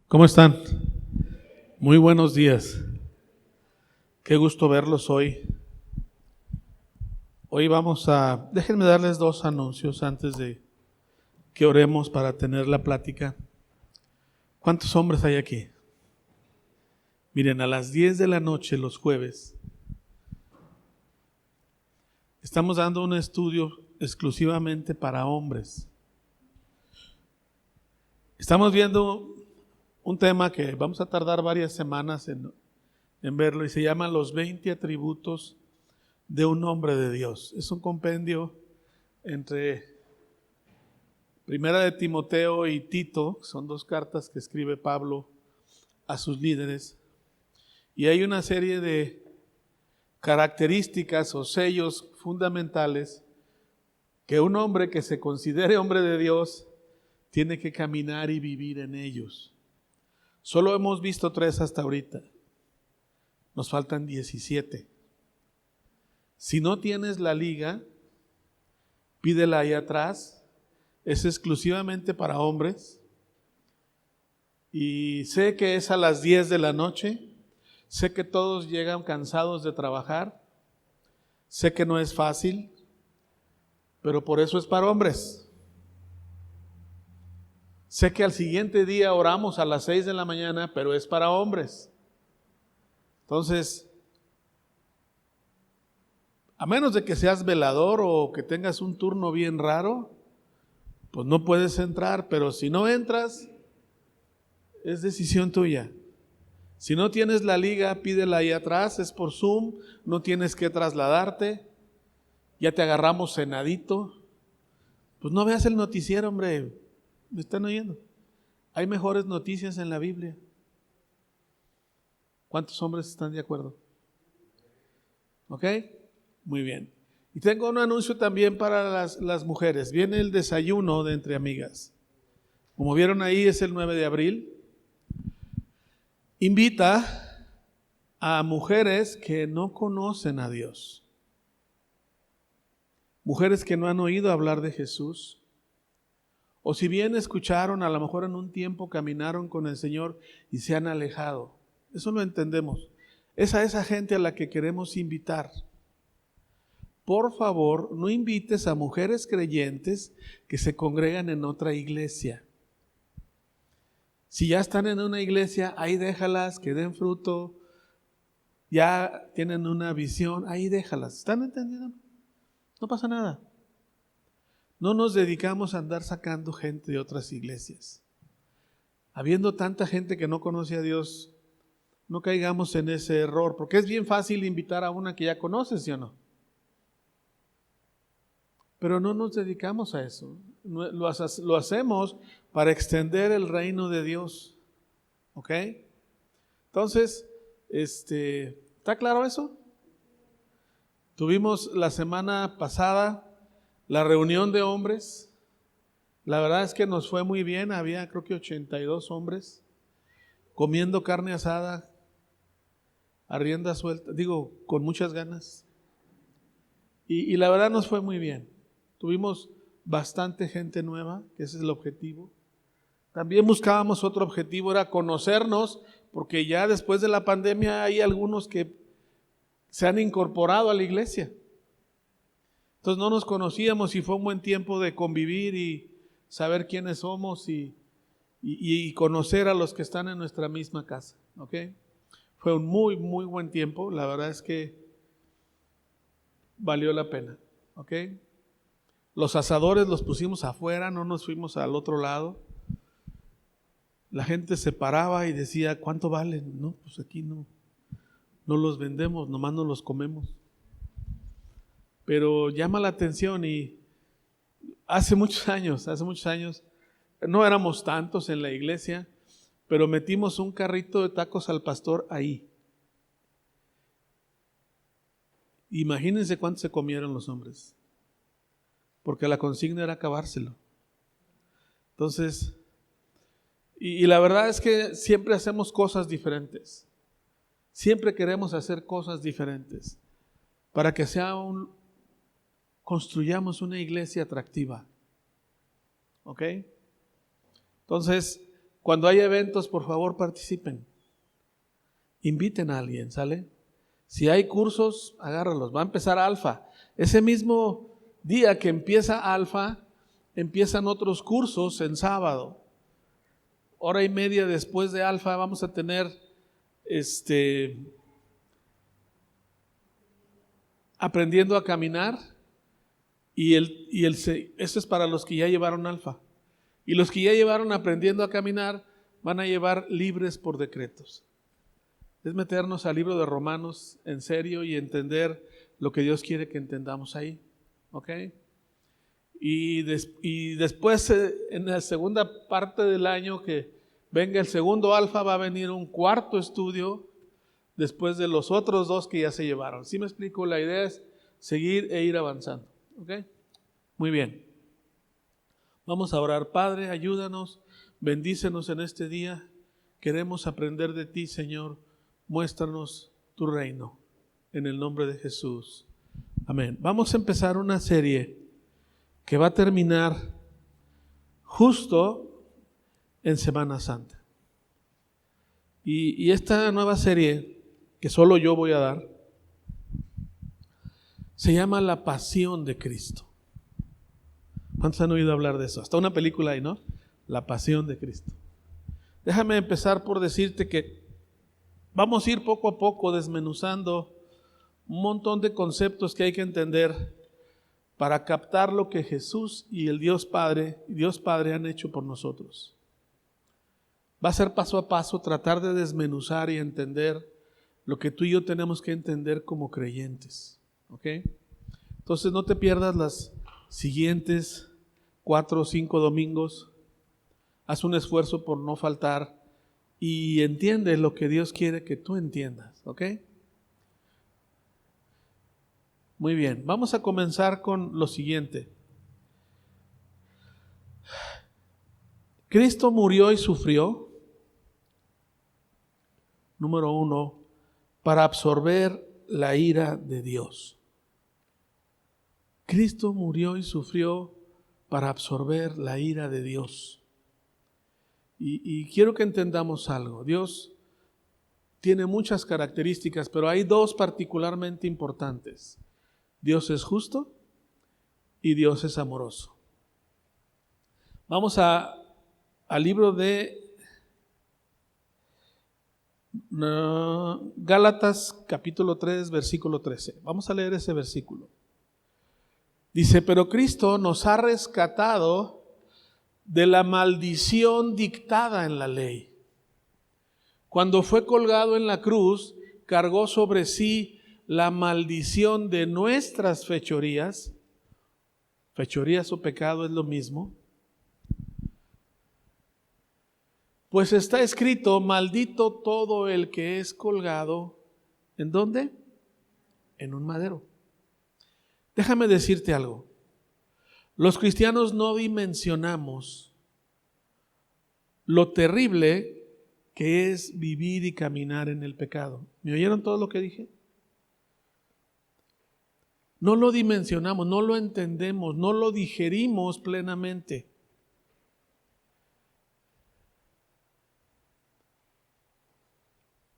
¿Cómo están? Muy buenos días. Qué gusto verlos hoy. Hoy déjenme darles dos anuncios antes de que oremos para tener la plática. ¿Cuántos hombres hay aquí? Miren, a las 10 de la noche los jueves estamos dando un estudio exclusivamente para hombres. Estamos viendo un tema que vamos a tardar varias semanas en verlo y se llama Los 20 atributos de un hombre de Dios. Es un compendio entre Primera de Timoteo y Tito, son dos cartas que escribe Pablo a sus líderes, y hay una serie de características o sellos fundamentales que un hombre que se considere hombre de Dios tiene que caminar y vivir en ellos. Solo hemos visto 3 hasta ahorita. Nos faltan 17. Si no tienes la liga, pídela ahí atrás. Es exclusivamente para hombres. Y sé que es a las 10 de la noche. Sé que todos llegan cansados de trabajar. Sé que no es fácil, pero por eso es para hombres. Sé que al siguiente día oramos a las 6 de la mañana, pero es para hombres. Entonces, a menos de que seas velador o que tengas un turno bien raro, pues no puedes entrar, pero si no entras, es decisión tuya. Si no tienes la liga, pídela ahí atrás, es por Zoom, no tienes que trasladarte, ya te agarramos cenadito. Pues no veas el noticiero, hombre, ¿me están oyendo? Hay mejores noticias en la Biblia. ¿Cuántos hombres están de acuerdo? ¿Ok? Muy bien. Y tengo un anuncio también para las mujeres. Viene el desayuno de Entre Amigas. Como vieron ahí, es el 9 de abril. Invita a mujeres que no conocen a Dios. Mujeres que no han oído hablar de Jesús. O si bien escucharon, a lo mejor en un tiempo caminaron con el Señor y se han alejado. Eso lo entendemos. Es a esa gente a la que queremos invitar. Por favor, no invites a mujeres creyentes que se congregan en otra iglesia. Si ya están en una iglesia, ahí déjalas, que den fruto. Ya tienen una visión, ahí déjalas. ¿Están entendiendo? No pasa nada. No nos dedicamos a andar sacando gente de otras iglesias. Habiendo tanta gente que no conoce a Dios, no caigamos en ese error, porque es bien fácil invitar a una que ya conoces, ¿sí o no? Pero no nos dedicamos a eso. Lo hacemos para extender el reino de Dios. ¿Ok? Entonces, ¿está claro eso? Tuvimos la semana pasada la reunión de hombres. La verdad es que nos fue muy bien. Había creo que 82 hombres comiendo carne asada a rienda suelta, con muchas ganas. Y la verdad nos fue muy bien. Tuvimos bastante gente nueva, que ese es el objetivo. También buscábamos otro objetivo, era conocernos, porque ya después de la pandemia hay algunos que se han incorporado a la iglesia. Entonces no nos conocíamos y fue un buen tiempo de convivir y saber quiénes somos y conocer a los que están en nuestra misma casa. ¿Ok? Fue un muy, muy buen tiempo. La verdad es que valió la pena. ¿Ok? Los asadores los pusimos afuera, no nos fuimos al otro lado. La gente se paraba y decía, ¿cuánto valen? No, pues aquí no los vendemos, nomás no los comemos. Pero llama la atención y hace muchos años, no éramos tantos en la iglesia, pero metimos un carrito de tacos al pastor ahí. Imagínense cuánto se comieron los hombres, porque la consigna era acabárselo. Entonces, y la verdad es que siempre hacemos cosas diferentes. Siempre queremos hacer cosas diferentes para que construyamos una iglesia atractiva. ¿Ok? Entonces, Cuando hay eventos, por favor, participen. Inviten a alguien, ¿sale? Si hay cursos, agárralos. Va a empezar Alfa. Ese mismo día que empieza Alfa, empiezan otros cursos en sábado. Hora y media después de Alfa vamos a tener aprendiendo a caminar eso es para los que ya llevaron Alfa. Y los que ya llevaron aprendiendo a caminar van a llevar libres por decretos. Es meternos al libro de Romanos en serio y entender lo que Dios quiere que entendamos ahí. ¿Ok? Y después, en la segunda parte del año que venga el segundo Alfa, va a venir un cuarto estudio después de los otros dos que ya se llevaron. ¿Sí me explico? La idea es seguir e ir avanzando. ¿Ok? Muy bien. Vamos a orar. Padre, ayúdanos, bendícenos en este día. Queremos aprender de ti, Señor. Muéstranos tu reino. En el nombre de Jesús. Amén. Vamos a empezar una serie que va a terminar justo en Semana Santa. Y esta nueva serie, que solo yo voy a dar, se llama La Pasión de Cristo. ¿Cuántos han oído hablar de eso? Hasta una película hay, ¿no? La Pasión de Cristo. Déjame empezar por decirte que vamos a ir poco a poco desmenuzando un montón de conceptos que hay que entender para captar lo que Jesús y el Dios Padre han hecho por nosotros. Va a ser paso a paso tratar de desmenuzar y entender lo que tú y yo tenemos que entender como creyentes. ¿Ok? Entonces no te pierdas las siguientes 4 o 5 domingos. Haz un esfuerzo por no faltar y entiende lo que Dios quiere que tú entiendas. ¿Ok? Muy bien, vamos a comenzar con lo siguiente. Cristo murió y sufrió, número 1, para absorber la ira de Dios. Cristo murió y sufrió para absorber la ira de Dios. Y quiero que entendamos algo. Dios tiene muchas características, pero hay dos particularmente importantes. Dios es justo y Dios es amoroso. Vamos al libro de Gálatas capítulo 3, versículo 13. Vamos a leer ese versículo. Dice, pero Cristo nos ha rescatado de la maldición dictada en la ley. Cuando fue colgado en la cruz, cargó sobre sí la maldición de nuestras fechorías. Fechorías o pecado es lo mismo. Pues está escrito, maldito todo el que es colgado. ¿En dónde? En un madero. Déjame decirte algo. Los cristianos no dimensionamos lo terrible que es vivir y caminar en el pecado. ¿Me oyeron todo lo que dije? No lo dimensionamos, no lo entendemos, no lo digerimos plenamente.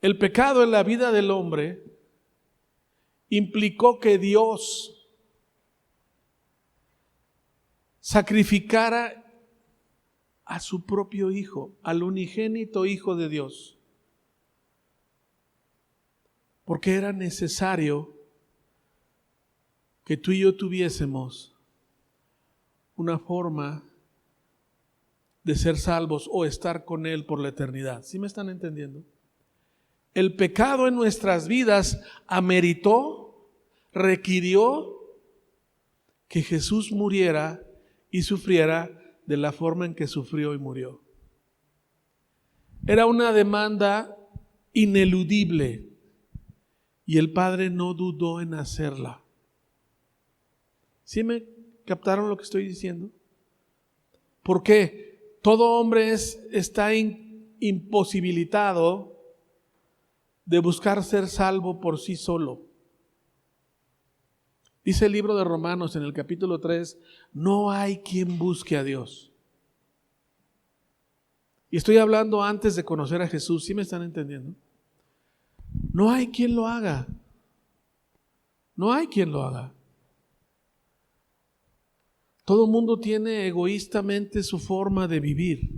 El pecado en la vida del hombre implicó que Dios sacrificara a su propio Hijo, al unigénito Hijo de Dios, porque era necesario que tú y yo tuviésemos una forma de ser salvos o estar con Él por la eternidad. ¿Sí me están entendiendo? El pecado en nuestras vidas ameritó, requirió que Jesús muriera y sufriera de la forma en que sufrió y murió. Era una demanda ineludible y el Padre no dudó en hacerla. ¿Sí me captaron lo que estoy diciendo? ¿Por qué? Todo hombre está imposibilitado de buscar ser salvo por sí solo. Dice el libro de Romanos en el capítulo 3, no hay quien busque a Dios. Y estoy hablando antes de conocer a Jesús, ¿sí me están entendiendo? No hay quien lo haga. No hay quien lo haga. Todo el mundo tiene egoístamente su forma de vivir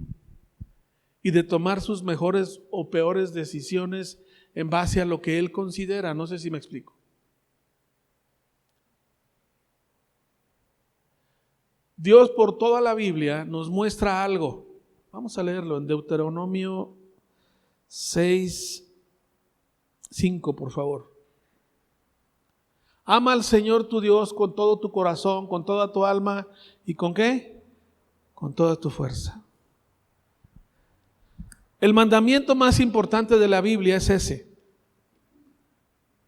y de tomar sus mejores o peores decisiones en base a lo que él considera. No sé si me explico. Dios por toda la Biblia nos muestra algo. Vamos a leerlo en Deuteronomio 6:5, por favor. Ama al Señor tu Dios con todo tu corazón, con toda tu alma y ¿con qué? Con toda tu fuerza. El mandamiento más importante de la Biblia es ese.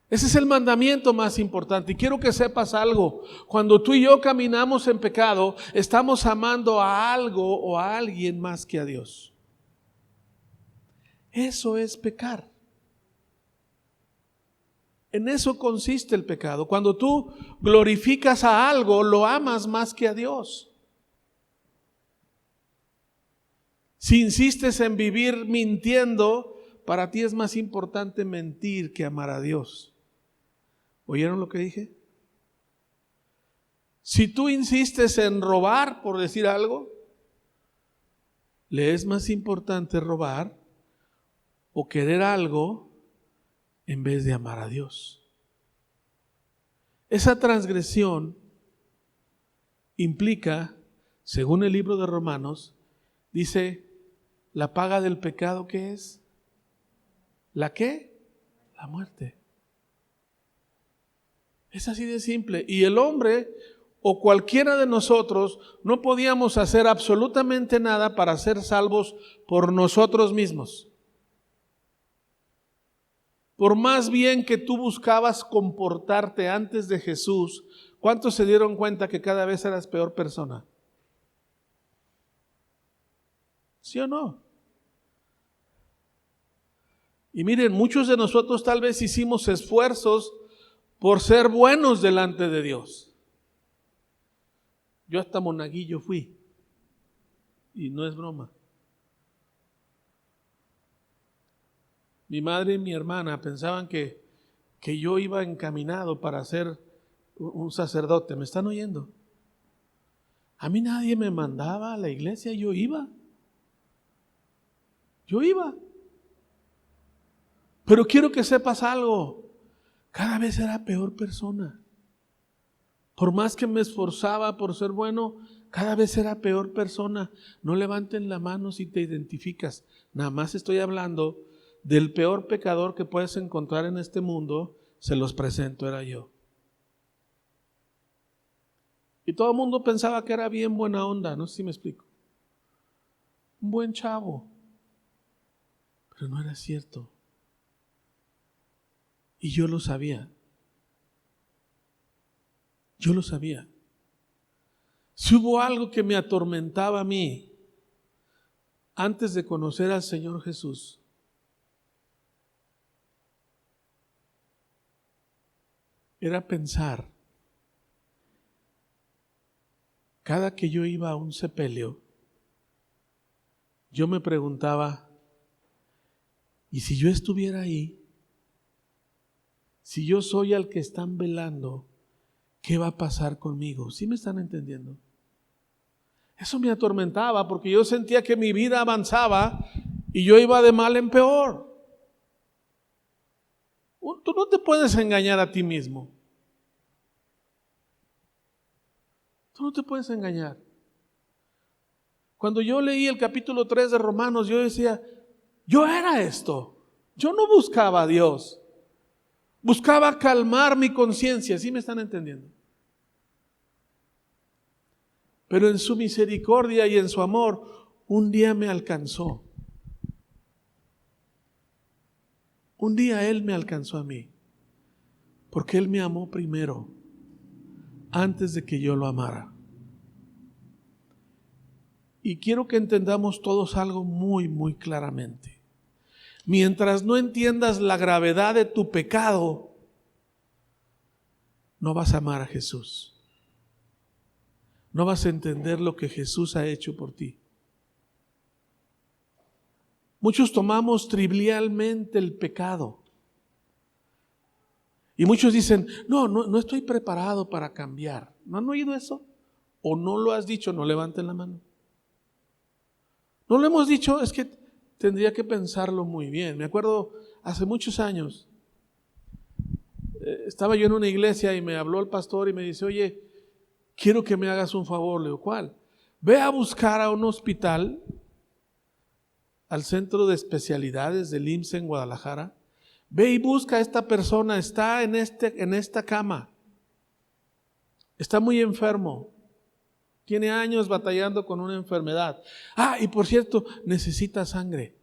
Ese es el mandamiento más importante. Y quiero que sepas algo. Cuando tú y yo caminamos en pecado, estamos amando a algo o a alguien más que a Dios. Eso es pecar. En eso consiste el pecado. Cuando tú glorificas a algo, lo amas más que a Dios. Si insistes en vivir mintiendo, para ti es más importante mentir que amar a Dios. ¿Oyeron lo que dije? Si tú insistes en robar, por decir algo, ¿le es más importante robar o querer algo en vez de amar a Dios? Esa transgresión implica, según el libro de Romanos, dice, la paga del pecado, ¿qué es? ¿La qué? La muerte. Es así de simple. Y el hombre o cualquiera de nosotros no podíamos hacer absolutamente nada para ser salvos por nosotros mismos. Por más bien que tú buscabas comportarte antes de Jesús, ¿cuántos se dieron cuenta que cada vez eras peor persona? ¿Sí o no? Y miren, muchos de nosotros tal vez hicimos esfuerzos por ser buenos delante de Dios. Yo hasta monaguillo fui. Y no es broma. Mi madre y mi hermana pensaban que yo iba encaminado para ser un sacerdote. ¿Me están oyendo? A mí nadie me mandaba a la iglesia, yo iba. Pero quiero que sepas algo. Cada vez era peor persona. Por más que me esforzaba por ser bueno, cada vez era peor persona. No levanten la mano si te identificas. Nada más estoy hablando del peor pecador que puedes encontrar en este mundo. Se los presento, era yo. Y todo el mundo pensaba que era bien buena onda. No sé si me explico. Un buen chavo. Pero no era cierto. Y yo lo sabía. Yo lo sabía. Si hubo algo que me atormentaba a mí antes de conocer al Señor Jesús, era pensar, cada que yo iba a un sepelio, yo me preguntaba, ¿y si yo estuviera ahí? Si yo soy al que están velando, ¿qué va a pasar conmigo? ¿Sí me están entendiendo? Eso me atormentaba porque yo sentía que mi vida avanzaba y yo iba de mal en peor. Tú no te puedes engañar a ti mismo. Tú no te puedes engañar. Cuando yo leí el capítulo 3 de Romanos, yo decía, yo era esto. Yo no buscaba a Dios. Buscaba calmar mi conciencia. ¿Sí me están entendiendo? Pero en su misericordia y en su amor, un día me alcanzó. Un día Él me alcanzó a mí. Porque Él me amó primero, antes de que yo lo amara. Y quiero que entendamos todos algo muy, muy claramente. Mientras no entiendas la gravedad de tu pecado, no vas a amar a Jesús. No vas a entender lo que Jesús ha hecho por ti. Muchos tomamos trivialmente el pecado. Y muchos dicen, no estoy preparado para cambiar. ¿No han oído eso? ¿O no lo has dicho? No levanten la mano. No lo hemos dicho, es que tendría que pensarlo muy bien. Me acuerdo hace muchos años, estaba yo en una iglesia y me habló el pastor y me dice, oye, quiero que me hagas un favor. Le digo, ¿cuál? Ve a buscar a un hospital, al centro de especialidades del IMSS en Guadalajara. Ve y busca a esta persona, está en esta cama. Está muy enfermo. Tiene años batallando con una enfermedad. Y por cierto, necesita sangre.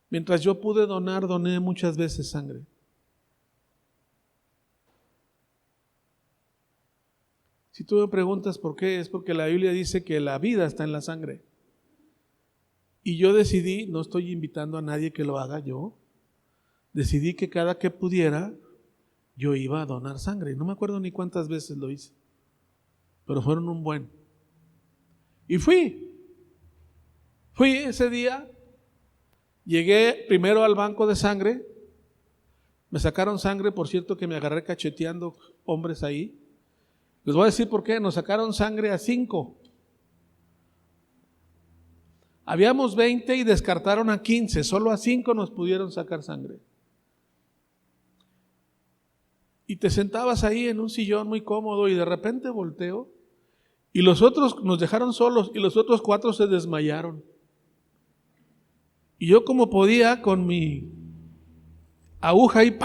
Mientras yo pude doné muchas veces sangre. Si tú me preguntas por qué, es porque la Biblia dice que la vida está en la sangre. Y yo decidí, no estoy invitando a nadie que lo haga, yo decidí que cada que pudiera, yo iba a donar sangre. No me acuerdo ni cuántas veces lo hice, pero fueron un buen. Y fui ese día, llegué primero al banco de sangre, me sacaron sangre, por cierto que me agarré cacheteando hombres ahí. Les voy a decir por qué, nos sacaron sangre a 5. Habíamos 20 y descartaron a 15, solo a 5 nos pudieron sacar sangre. Y te sentabas ahí en un sillón muy cómodo y de repente volteo y los otros nos dejaron solos y los otros 4 se desmayaron. Y yo como podía con mi aguja ahí,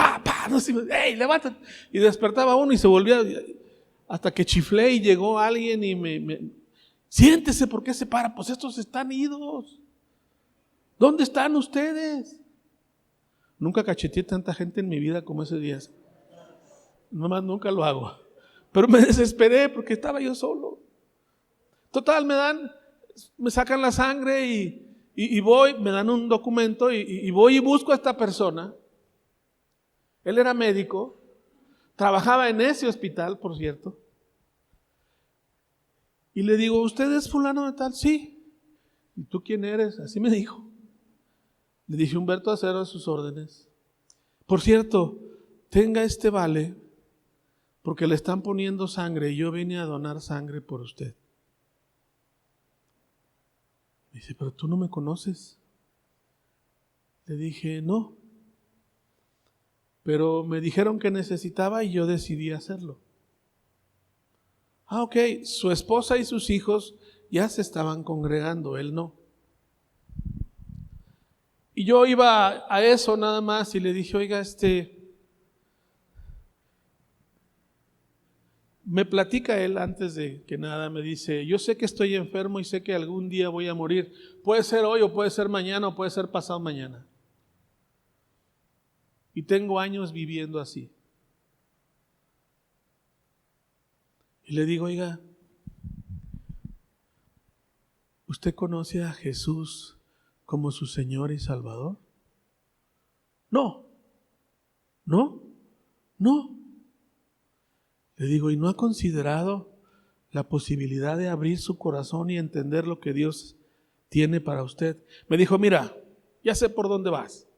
no sé, ¡hey, levántate! Y despertaba uno y se volvía, hasta que chiflé y llegó alguien y me siéntese, ¿por qué se para? Pues estos están idos. ¿Dónde están ustedes? Nunca cacheteé tanta gente en mi vida como ese día. Nomás nunca lo hago. Pero me desesperé porque estaba yo solo. Total, me sacan la sangre y voy, me dan un documento y voy y busco a esta persona. Él era médico, trabajaba en ese hospital, por cierto. Y le digo, ¿usted es fulano de tal? Sí. ¿Y tú quién eres? Así me dijo. Le dije, Humberto Acero, a sus órdenes. Por cierto, tenga este vale, porque le están poniendo sangre y yo vine a donar sangre por usted. Me dice, pero tú no me conoces. Le dije, no. Pero me dijeron que necesitaba y yo decidí hacerlo. Ok, su esposa y sus hijos ya se estaban congregando, él no. Y yo iba a eso nada más y le dije, oiga, me platica él antes de que nada, me dice, yo sé que estoy enfermo y sé que algún día voy a morir. Puede ser hoy o puede ser mañana o puede ser pasado mañana. Y tengo años viviendo así. Y le digo, oiga, ¿usted conoce a Jesús como su Señor y Salvador? No. Le digo, ¿y no ha considerado la posibilidad de abrir su corazón y entender lo que Dios tiene para usted? Me dijo, mira, ya sé por dónde vas.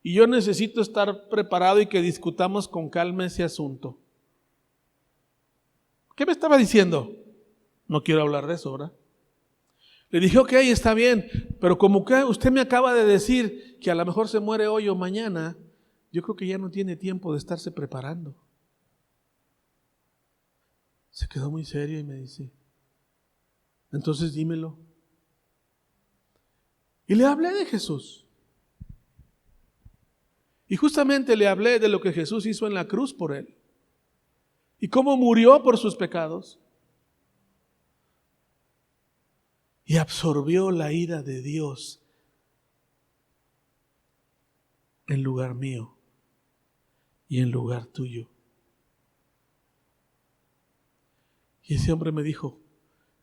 Y yo necesito estar preparado y que discutamos con calma ese asunto. ¿Qué me estaba diciendo? No quiero hablar de eso, ¿verdad? Le dije, ok, está bien, pero como que usted me acaba de decir que a lo mejor se muere hoy o mañana, yo creo que ya no tiene tiempo de estarse preparando. Se quedó muy serio y me dice, entonces dímelo. Y le hablé de Jesús. Y justamente le hablé de lo que Jesús hizo en la cruz por él. Y cómo murió por sus pecados. Y absorbió la ira de Dios en lugar mío y en lugar tuyo. Y ese hombre me dijo,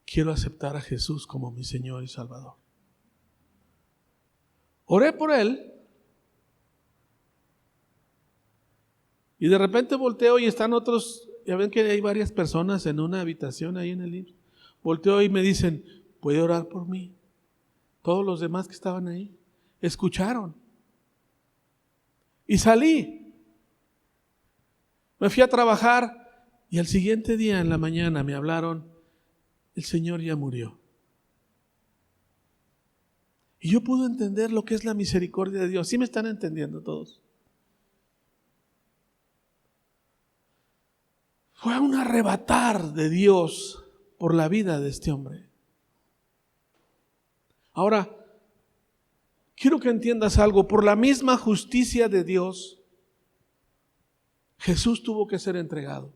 quiero aceptar a Jesús como mi Señor y Salvador. Oré por él. Y de repente volteo y están otros, ya ven que hay varias personas en una habitación ahí en el IMSS. Volteo y me dicen, ¿puede orar por mí? Todos los demás que estaban ahí escucharon. Y salí. Me fui a trabajar y al siguiente día en la mañana me hablaron, el Señor ya murió. Y yo pude entender lo que es la misericordia de Dios. ¿Sí me están entendiendo todos? Fue un arrebatar de Dios por la vida de este hombre. Ahora, quiero que entiendas algo. Por la misma justicia de Dios, Jesús tuvo que ser entregado.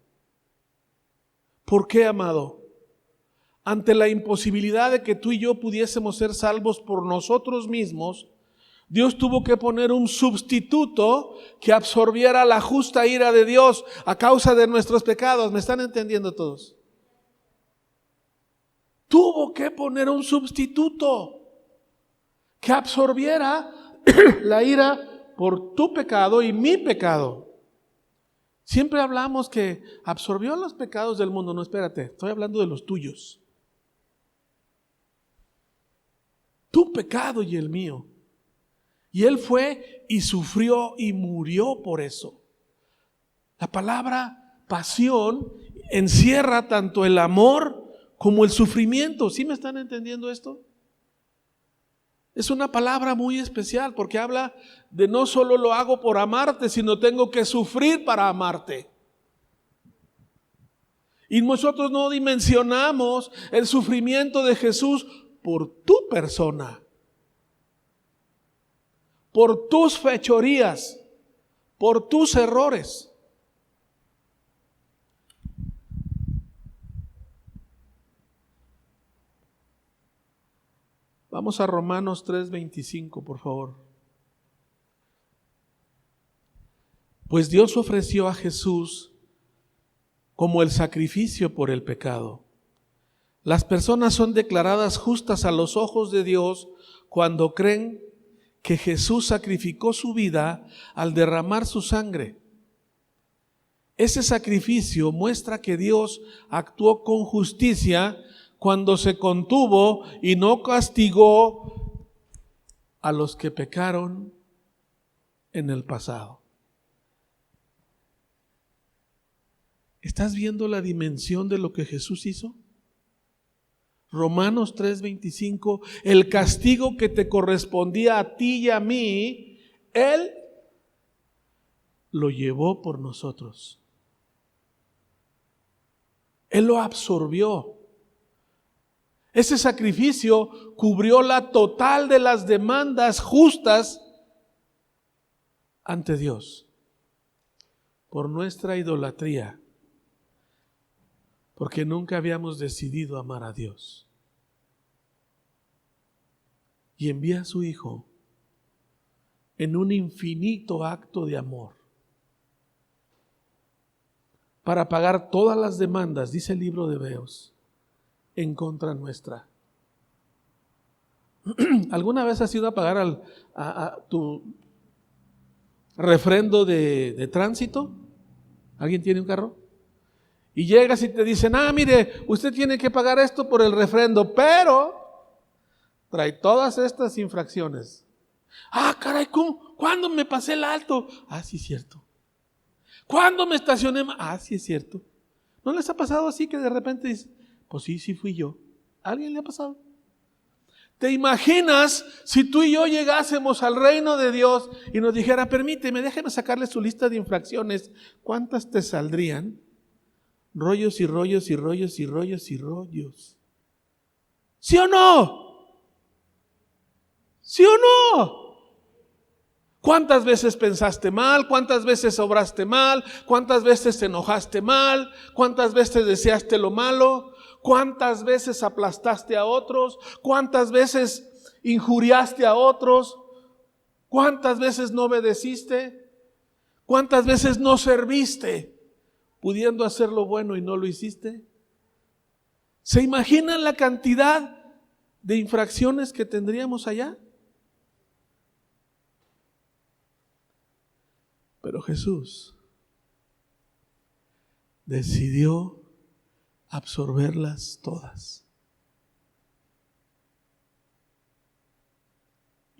¿Por qué, amado? Ante la imposibilidad de que tú y yo pudiésemos ser salvos por nosotros mismos, Dios tuvo que poner un sustituto que absorbiera la justa ira de Dios a causa de nuestros pecados. ¿Me están entendiendo todos? Tuvo que poner un sustituto que absorbiera la ira por tu pecado y mi pecado. Siempre hablamos que absorbió los pecados del mundo. No, espérate, estoy hablando de los tuyos. Tu pecado y el mío. Y Él fue y sufrió y murió por eso. La palabra pasión encierra tanto el amor como el sufrimiento. ¿Sí me están entendiendo esto? Es una palabra muy especial porque habla de no solo lo hago por amarte, sino tengo que sufrir para amarte. Y nosotros no dimensionamos el sufrimiento de Jesús por tu persona, por tus fechorías, por tus errores. Vamos a Romanos 3:25, por favor. Pues Dios ofreció a Jesús como el sacrificio por el pecado. Las personas son declaradas justas a los ojos de Dios cuando creen que Jesús sacrificó su vida al derramar su sangre. Ese sacrificio muestra que Dios actuó con justicia cuando se contuvo y no castigó a los que pecaron en el pasado. ¿Estás viendo la dimensión de lo que Jesús hizo? Romanos 3:25, el castigo que te correspondía a ti y a mí, Él lo llevó por nosotros. Él lo absorbió. Ese sacrificio cubrió la total de las demandas justas ante Dios por nuestra idolatría, porque nunca habíamos decidido amar a Dios. Y envía a su Hijo en un infinito acto de amor para pagar todas las demandas, dice el libro de Hebreos, en contra nuestra. ¿Alguna vez has ido a pagar a tu refrendo de tránsito? ¿Alguien tiene un carro? Y llegas y te dicen, mire, usted tiene que pagar esto por el refrendo, pero trae todas estas infracciones. Caray, ¿cómo? ¿Cuándo me pasé el alto? Sí, es cierto. ¿Cuándo me estacioné? Sí, es cierto. ¿No les ha pasado así que de repente dices, pues sí fui yo? ¿A alguien le ha pasado? ¿Te imaginas si tú y yo llegásemos al reino de Dios y nos dijera, permíteme, déjeme sacarle su lista de infracciones? ¿Cuántas te saldrían? Rollos y rollos y rollos y rollos y rollos. ¿Sí o no? ¿Sí o no? ¿Cuántas veces pensaste mal? ¿Cuántas veces obraste mal? ¿Cuántas veces te enojaste mal? ¿Cuántas veces deseaste lo malo? ¿Cuántas veces aplastaste a otros? ¿Cuántas veces injuriaste a otros? ¿Cuántas veces no obedeciste? ¿Cuántas veces no serviste pudiendo hacer lo bueno y no lo hiciste? ¿Se imaginan la cantidad de infracciones que tendríamos allá? Pero Jesús decidió absorberlas todas.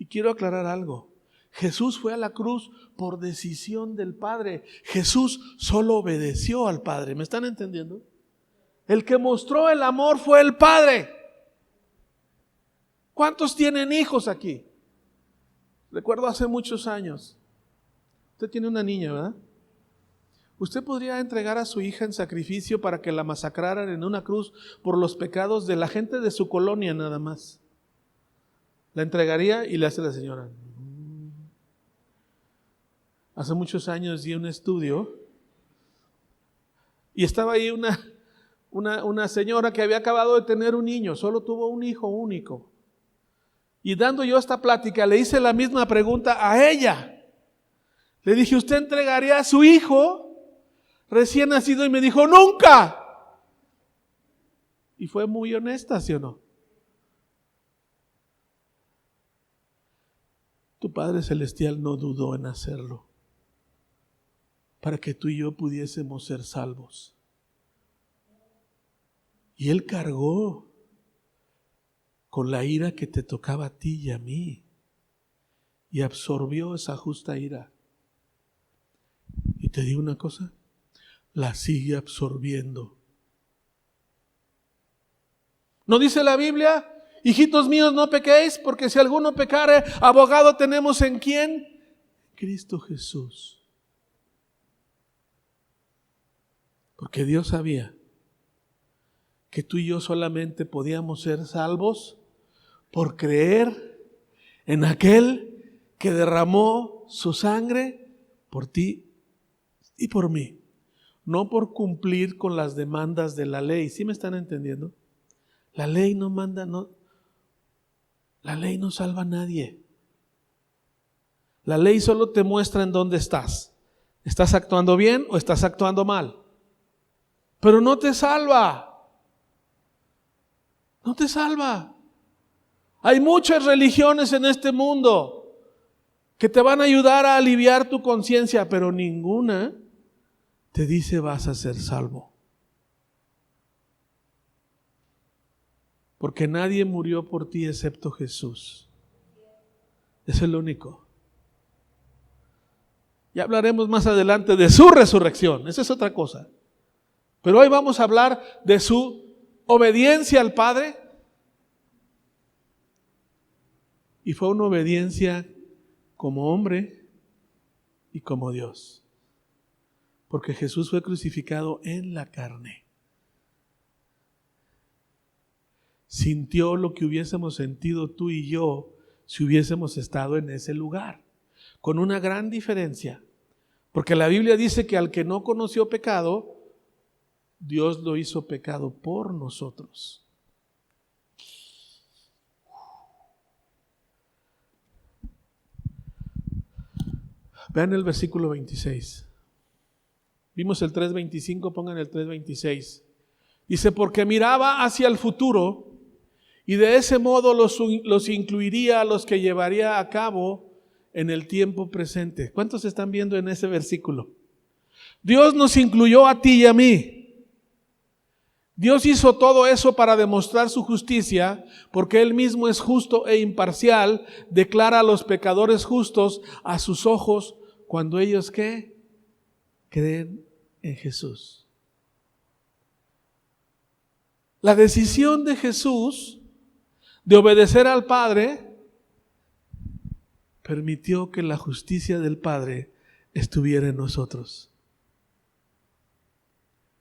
Y quiero aclarar algo. Jesús fue a la cruz por decisión del Padre. Jesús solo obedeció al Padre. ¿Me están entendiendo? El que mostró el amor fue el Padre. ¿Cuántos tienen hijos aquí? Recuerdo hace muchos años. Usted tiene una niña, ¿verdad? Usted podría entregar a su hija en sacrificio para que la masacraran en una cruz por los pecados de la gente de su colonia nada más. La entregaría y le hace la señora. Hace muchos años di un estudio y estaba ahí una señora que había acabado de tener un niño, solo tuvo un hijo único. Y dando yo esta plática, le hice la misma pregunta a ella. Le dije, ¿usted entregaría a su hijo recién nacido? Y me dijo, ¡nunca! Y fue muy honesta, ¿sí o no? Tu Padre Celestial no dudó en hacerlo para que tú y yo pudiésemos ser salvos. Y Él cargó con la ira que te tocaba a ti y a mí y absorbió esa justa ira. Y te digo una cosa, la sigue absorbiendo. ¿No dice la Biblia? Hijitos míos, no pequéis, porque si alguno pecare, abogado tenemos ¿en quién? Cristo Jesús. Porque Dios sabía que tú y yo solamente podíamos ser salvos por creer en aquel que derramó su sangre por ti y por mí. No por cumplir con las demandas de la ley. ¿Sí me están entendiendo? La ley no manda, la ley no salva a nadie. La ley solo te muestra en dónde estás. ¿Estás actuando bien o estás actuando mal? Pero no te salva. No te salva. Hay muchas religiones en este mundo que te van a ayudar a aliviar tu conciencia, pero ninguna te dice vas a ser salvo. Porque nadie murió por ti excepto Jesús. Es el único. Ya hablaremos más adelante de su resurrección. Esa es otra cosa. Pero hoy vamos a hablar de su obediencia al Padre. Y fue una obediencia como hombre y como Dios. Porque Jesús fue crucificado en la carne. Sintió lo que hubiésemos sentido tú y yo si hubiésemos estado en ese lugar. Con una gran diferencia. Porque la Biblia dice que al que no conoció pecado, Dios lo hizo pecado por nosotros. Vean el versículo 26. Vimos el 3:25, pongan el 3:26. Dice, porque miraba hacia el futuro y de ese modo los incluiría a los que llevaría a cabo en el tiempo presente. ¿Cuántos están viendo en ese versículo? Dios nos incluyó a ti y a mí. Dios hizo todo eso para demostrar su justicia, porque Él mismo es justo e imparcial, declara a los pecadores justos a sus ojos cuando ellos ¿qué? Creen en Jesús. La decisión de Jesús de obedecer al Padre permitió que la justicia del Padre estuviera en nosotros.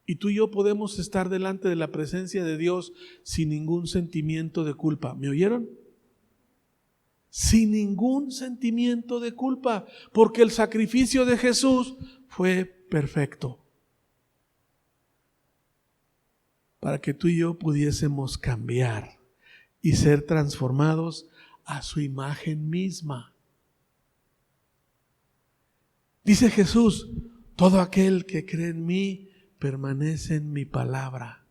Y tú y yo podemos estar delante de la presencia de Dios sin ningún sentimiento de culpa. ¿Me oyeron? Sin ningún sentimiento de culpa, porque el sacrificio de Jesús fue perfecto. Para que tú y yo pudiésemos cambiar y ser transformados a su imagen misma. Dice Jesús, todo aquel que cree en mí permanece en mi palabra.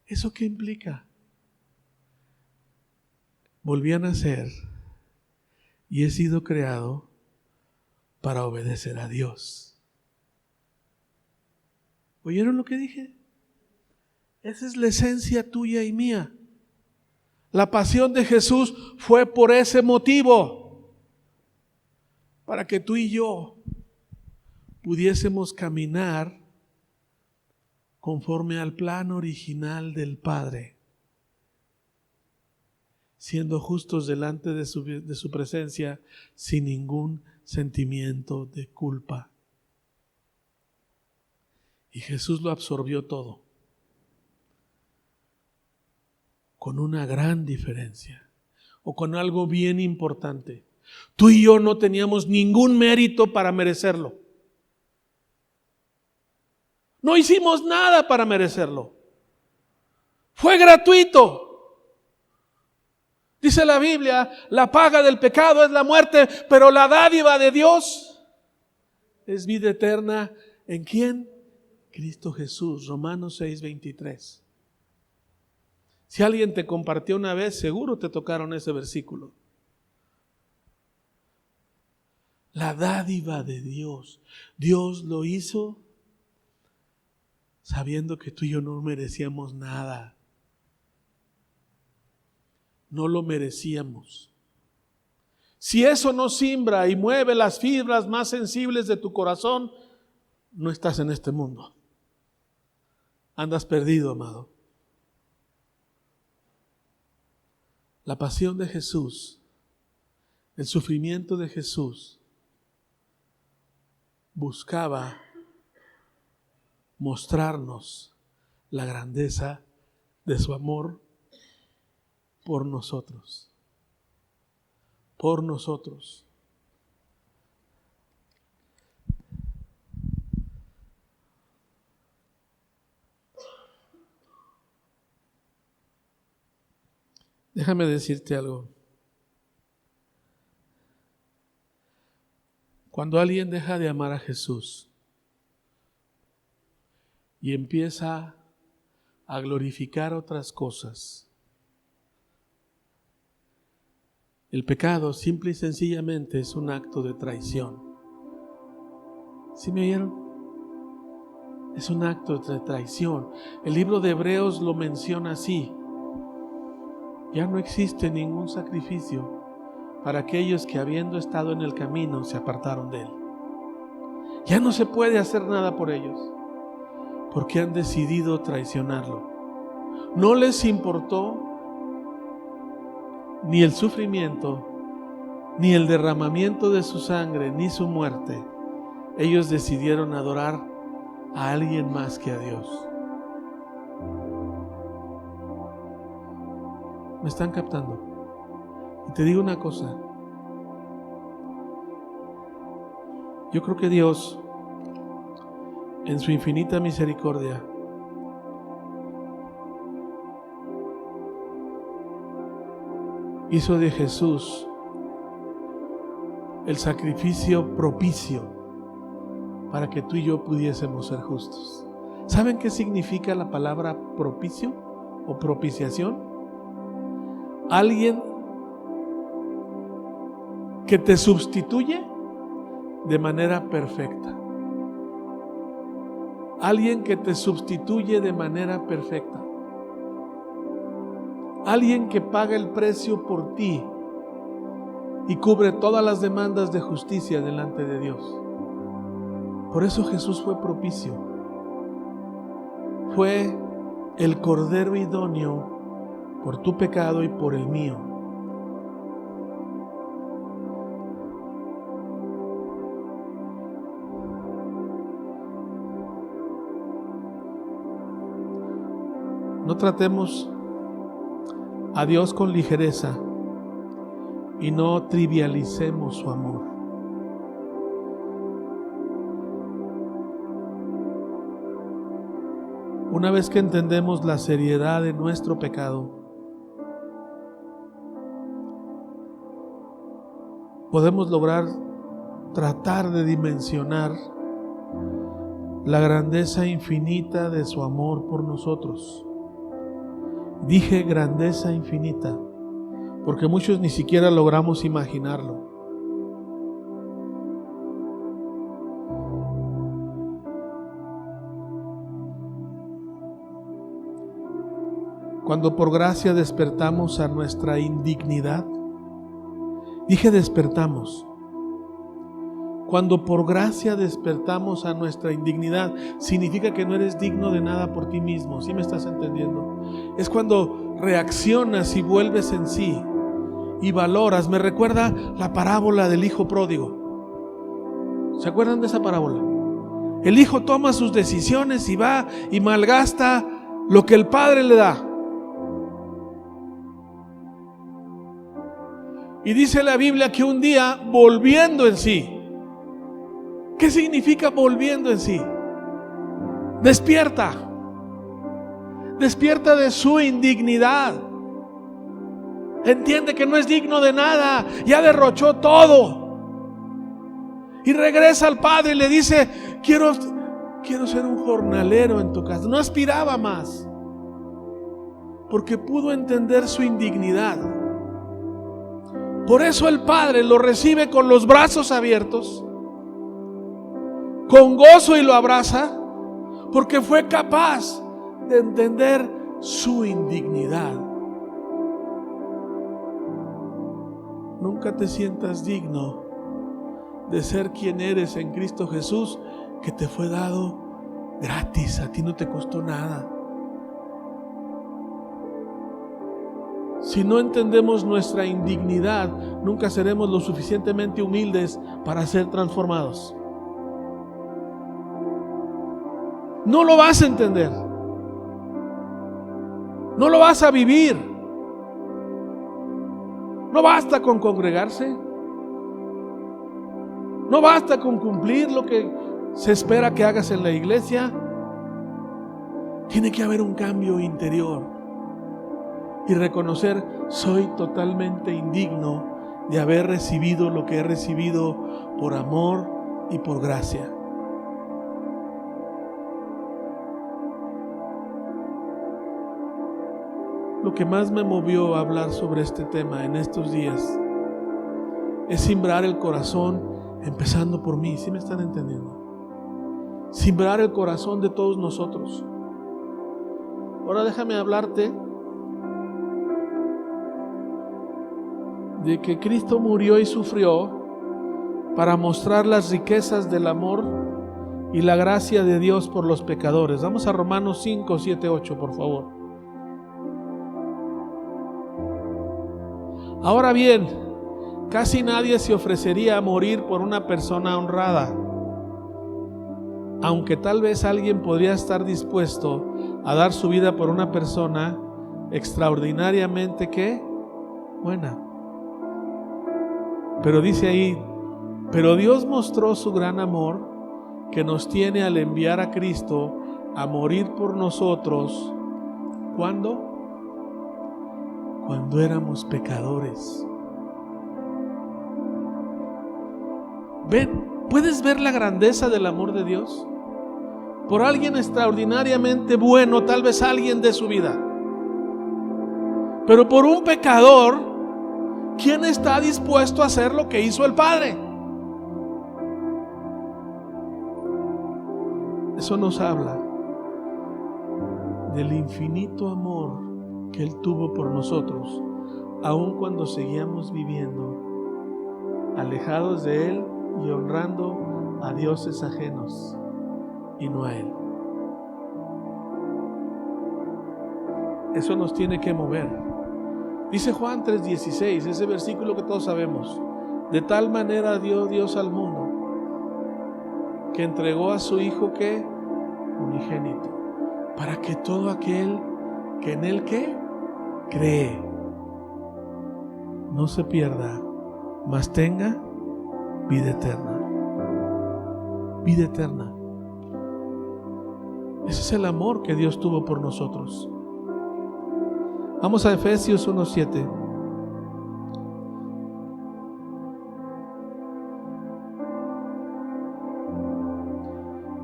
¿Eso qué implica? Volví a nacer y he sido creado para obedecer a Dios. ¿Oyeron lo que dije? Esa es la esencia tuya y mía. La pasión de Jesús fue por ese motivo, para que tú y yo pudiésemos caminar conforme al plan original del Padre, siendo justos delante de su presencia, sin ningún sentimiento de culpa. Y Jesús lo absorbió todo, con una gran diferencia, o con algo bien importante. Tú y yo no teníamos ningún mérito para merecerlo. No hicimos nada para merecerlo. Fue gratuito. Dice la Biblia, la paga del pecado es la muerte, pero la dádiva de Dios es vida eterna. ¿En quién? Cristo Jesús. Romanos 6:23. Si alguien te compartió una vez, seguro te tocaron ese versículo. La dádiva de Dios. Dios lo hizo sabiendo que tú y yo no merecíamos nada. No lo merecíamos. Si eso no simbra y mueve las fibras más sensibles de tu corazón, no estás en este mundo. Andas perdido, amado. La pasión de Jesús, el sufrimiento de Jesús, buscaba mostrarnos la grandeza de su amor por nosotros. Por nosotros. Déjame decirte algo. Cuando alguien deja de amar a Jesús y empieza a glorificar otras cosas, el pecado simple y sencillamente es un acto de traición. ¿Sí me oyeron? Es un acto de traición. El libro de Hebreos lo menciona así. Ya no existe ningún sacrificio para aquellos que, habiendo estado en el camino, se apartaron de él. Ya no se puede hacer nada por ellos, porque han decidido traicionarlo. No les importó ni el sufrimiento, ni el derramamiento de su sangre, ni su muerte. Ellos decidieron adorar a alguien más que a Dios. ¿Me están captando? Y te digo una cosa. Yo creo que Dios, en su infinita misericordia, hizo de Jesús el sacrificio propicio para que tú y yo pudiésemos ser justos. ¿Saben qué significa la palabra propicio o propiciación? Alguien que te sustituye de manera perfecta. Alguien que te sustituye de manera perfecta. Alguien que paga el precio por ti y cubre todas las demandas de justicia delante de Dios. Por eso Jesús fue propicio. Fue el cordero idóneo por tu pecado y por el mío. No tratemos a Dios con ligereza y no trivialicemos su amor. Una vez que entendemos la seriedad de nuestro pecado, podemos lograr tratar de dimensionar la grandeza infinita de su amor por nosotros. Dije grandeza infinita, porque muchos ni siquiera logramos imaginarlo. Cuando por gracia despertamos a nuestra indignidad. Dije despertamos. Cuando por gracia despertamos a nuestra indignidad, significa que no eres digno de nada por ti mismo. ¿Sí me estás entendiendo? Es cuando reaccionas y vuelves en sí y valoras. Me recuerda la parábola del hijo pródigo. ¿Se acuerdan de esa parábola? El hijo toma sus decisiones y va y malgasta lo que el padre le da. Y dice la Biblia que un día, volviendo en sí. ¿Qué significa volviendo en sí? Despierta. Despierta de su indignidad. Entiende que no es digno de nada. Ya derrochó todo. Y regresa al Padre y le dice: quiero ser un jornalero en tu casa. No aspiraba más, porque pudo entender su indignidad. Por eso el Padre lo recibe con los brazos abiertos, con gozo, y lo abraza, porque fue capaz de entender su indignidad. Nunca te sientas digno de ser quien eres en Cristo Jesús, que te fue dado gratis. A ti no te costó nada. Si no entendemos nuestra indignidad, nunca seremos lo suficientemente humildes para ser transformados. No lo vas a entender. No lo vas a vivir. No basta con congregarse. No basta con cumplir lo que se espera que hagas en la iglesia. Tiene que haber un cambio interior. Y reconocer: soy totalmente indigno de haber recibido lo que he recibido por amor y por gracia. Lo que más me movió a hablar sobre este tema en estos días es simbrar el corazón, empezando por mí. ¿Sí me están entendiendo? Simbrar el corazón de todos nosotros. Ahora déjame hablarte de que Cristo murió y sufrió para mostrar las riquezas del amor y la gracia de Dios por los pecadores. Vamos a Romanos 5, 7, 8, por favor. Ahora bien, casi nadie se ofrecería a morir por una persona honrada, aunque tal vez alguien podría estar dispuesto a dar su vida por una persona extraordinariamente buena. Pero dice ahí: pero Dios mostró su gran amor que nos tiene al enviar a Cristo a morir por nosotros. ¿Cuándo? Cuando éramos pecadores. ¿Puedes ver la grandeza del amor de Dios? Por alguien extraordinariamente bueno, tal vez alguien de su vida. Pero por un pecador, ¿quién está dispuesto a hacer lo que hizo el Padre? Eso nos habla del infinito amor que Él tuvo por nosotros, aun cuando seguíamos viviendo alejados de Él y honrando a dioses ajenos y no a Él. Eso nos tiene que mover. Dice Juan 3:16, ese versículo que todos sabemos: de tal manera dio Dios al mundo que entregó a su Hijo unigénito, para que todo aquel que en Él cree no se pierda, mas tenga vida eterna. Vida eterna. Ese es el amor que Dios tuvo por nosotros. Vamos a Efesios 1:7.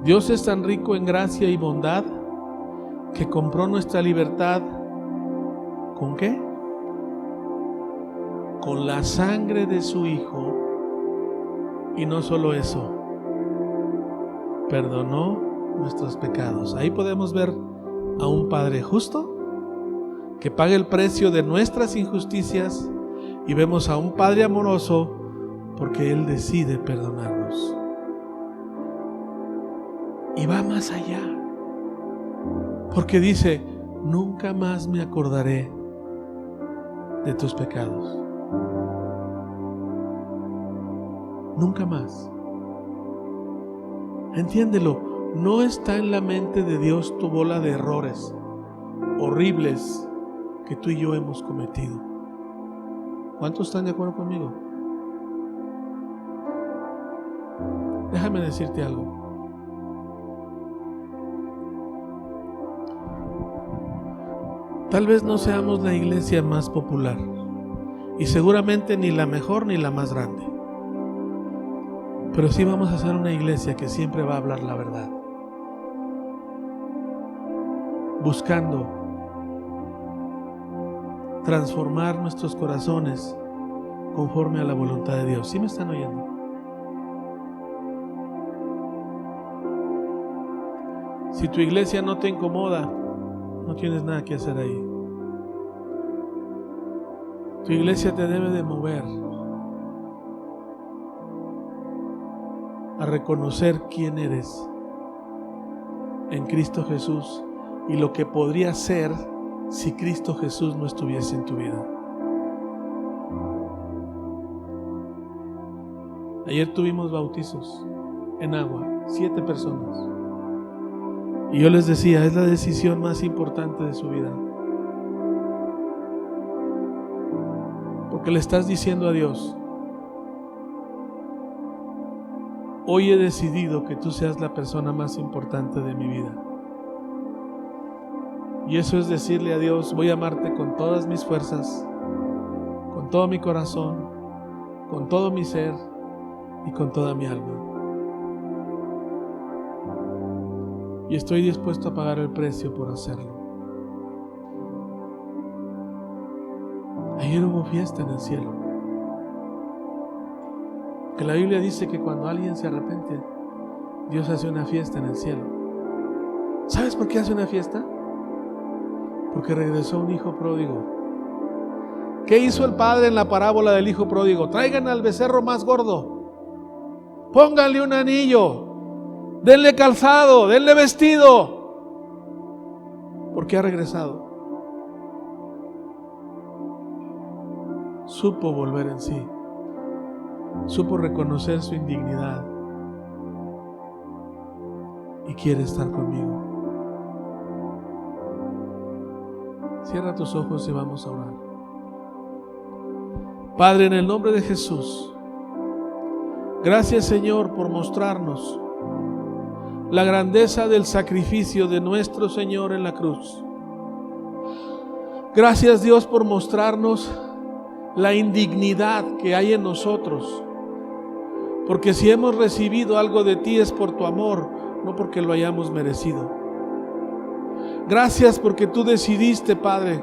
Dios es tan rico en gracia y bondad que compró nuestra libertad. ¿Con qué? Con la sangre de su Hijo. Y no solo eso, perdonó nuestros pecados. Ahí podemos ver a un Padre justo que paga el precio de nuestras injusticias, y vemos a un Padre amoroso porque Él decide perdonarnos. Y va más allá, porque dice: nunca más me acordaré de tus pecados. Nunca más. Entiéndelo, no está en la mente de Dios tu bola de errores horribles que tú y yo hemos cometido. ¿Cuántos están de acuerdo conmigo? Déjame decirte algo. Tal vez no seamos la iglesia más popular, y seguramente ni la mejor ni la más grande, pero sí vamos a ser una iglesia que siempre va a hablar la verdad, buscando transformar nuestros corazones conforme a la voluntad de Dios. ¿Sí me están oyendo? Si tu iglesia no te incomoda, no tienes nada que hacer ahí. Tu iglesia te debe de mover a reconocer quién eres en Cristo Jesús y lo que podría ser si Cristo Jesús no estuviese en tu vida. Ayer tuvimos bautizos en agua, 7 personas. Y yo les decía, es la decisión más importante de su vida. Porque le estás diciendo a Dios: hoy he decidido que tú seas la persona más importante de mi vida. Y eso es decirle a Dios: voy a amarte con todas mis fuerzas, con todo mi corazón, con todo mi ser y con toda mi alma. Y estoy dispuesto a pagar el precio por hacerlo. Ayer hubo fiesta en el cielo. Que la Biblia dice que cuando alguien se arrepiente, Dios hace una fiesta en el cielo. ¿Sabes por qué hace una fiesta? Porque regresó un hijo pródigo. ¿Qué hizo el padre en la parábola del hijo pródigo? Traigan al becerro más gordo, pónganle un anillo, denle calzado, denle vestido, porque ha regresado. Supo volver en sí, supo reconocer su indignidad y quiere estar conmigo. Cierra tus ojos y vamos a orar. Padre, en el nombre de Jesús, gracias, Señor, por mostrarnos la grandeza del sacrificio de nuestro Señor en la cruz. Gracias, Dios, por mostrarnos la indignidad que hay en nosotros, porque si hemos recibido algo de ti es por tu amor, no porque lo hayamos merecido. Gracias porque tú decidiste, Padre,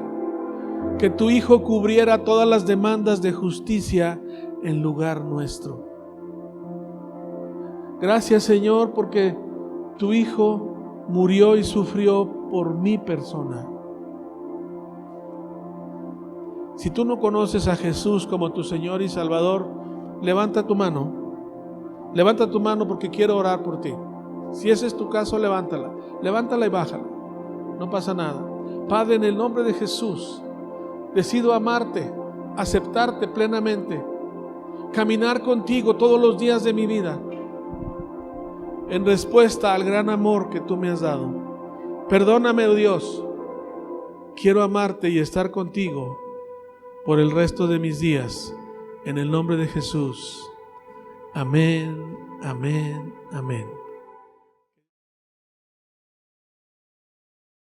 que tu Hijo cubriera todas las demandas de justicia en lugar nuestro. Gracias, Señor, porque tu Hijo murió y sufrió por mi persona. Si tú no conoces a Jesús como tu Señor y Salvador, levanta tu mano. Levanta tu mano porque quiero orar por ti. Si ese es tu caso, levántala. Levántala y bájala. No pasa nada. Padre, en el nombre de Jesús, decido amarte, aceptarte plenamente, caminar contigo todos los días de mi vida, en respuesta al gran amor que tú me has dado. Perdóname, oh Dios. Quiero amarte y estar contigo por el resto de mis días. En el nombre de Jesús. Amén, amén, amén.